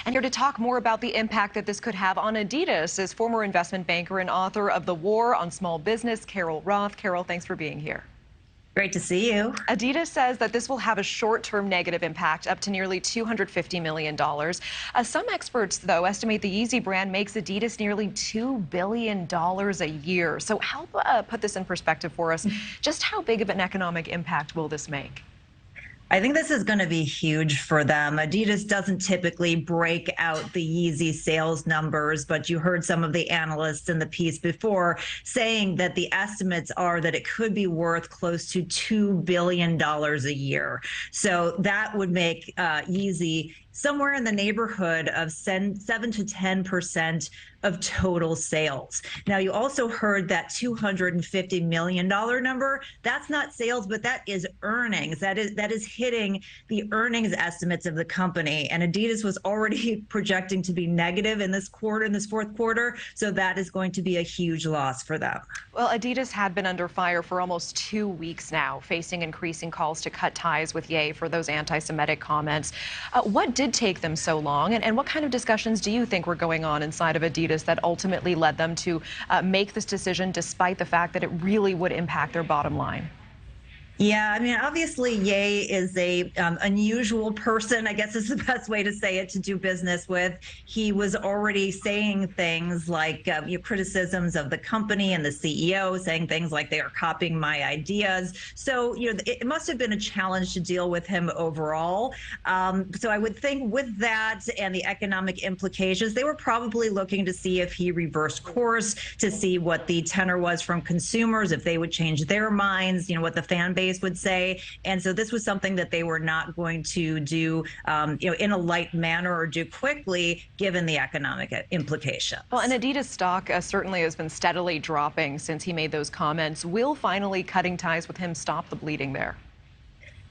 And here to talk more about the impact that this could have on Adidas is former investment banker and author of The War on Small Business, Nichole Berlie. Nichole, thanks for being here. Great to see you. Adidas says that this will have a short-term negative impact up to nearly $250 million. Some experts, though, estimate the Yeezy brand makes Adidas nearly $2 billion a year. So help put this in perspective for us. Just how big of an economic impact will this make? I think this is going to be huge for them. Adidas doesn't typically break out the Yeezy sales numbers, but you heard some of the analysts in the piece before saying that the estimates are that it could be worth close to $2 billion a year. So that would make Yeezy somewhere in the neighborhood of 7 to 10% of total sales. Now, you also heard that $250 million number. That's not sales, but that is earnings. That is hitting the earnings estimates of the company. And Adidas was already projecting to be negative in this quarter, in this fourth quarter. So that is going to be a huge loss for them. Well, Adidas had been under fire for almost 2 weeks now, facing increasing calls to cut ties with Ye for those anti-Semitic comments. What did take them so long, and what kind of discussions do you think were going on inside of Adidas that ultimately led them to make this decision, despite the fact that it really would impact their bottom line? Yeah, I mean, obviously, Ye is a unusual person, I guess is the best way to say it, to do business with. He was already saying things like criticisms of the company and the CEO, saying things like they are copying my ideas. So, it must have been a challenge to deal with him overall. So I would think with that and the economic implications, they were probably looking to see if he reversed course, to see what the tenor was from consumers, if they would change their minds, what the fan base would say. And so this was something that they were not going to do, in a light manner or do quickly, given the economic implications. Well, and Adidas stock certainly has been steadily dropping since he made those comments. Will finally cutting ties with him stop the bleeding there?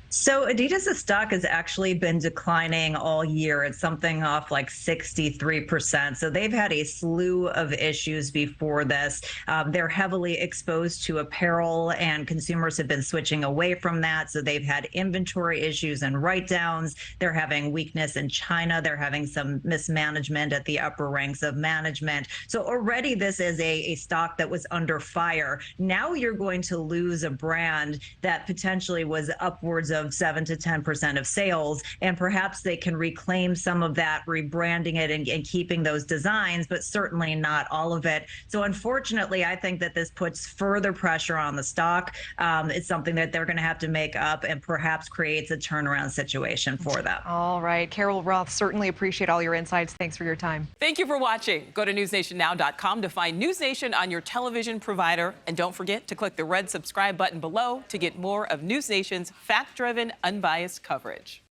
So Adidas' stock has actually been declining all year. It's something off like 63%. So they've had a slew of issues before this. They're heavily exposed to apparel, and consumers have been switching away from that. So they've had inventory issues and write-downs. They're having weakness in China. They're having some mismanagement at the upper ranks of management. So already this is a stock that was under fire. Now you're going to lose a brand that potentially was upwards of 7 to 10% of sales, and perhaps they can reclaim some of that, rebranding it and keeping those designs, but certainly not all of it. So unfortunately, I think that this puts further pressure on the stock. It's something that they're going to have to make up, and perhaps creates a turnaround situation for them. All right, Nichole Berlie, certainly appreciate all your insights. Thanks for your time. Thank you for watching. Go to newsnationnow.com to find NewsNation on your television provider, and don't forget to click the red subscribe button below to get more of NewsNation's fact-driven, unbiased coverage.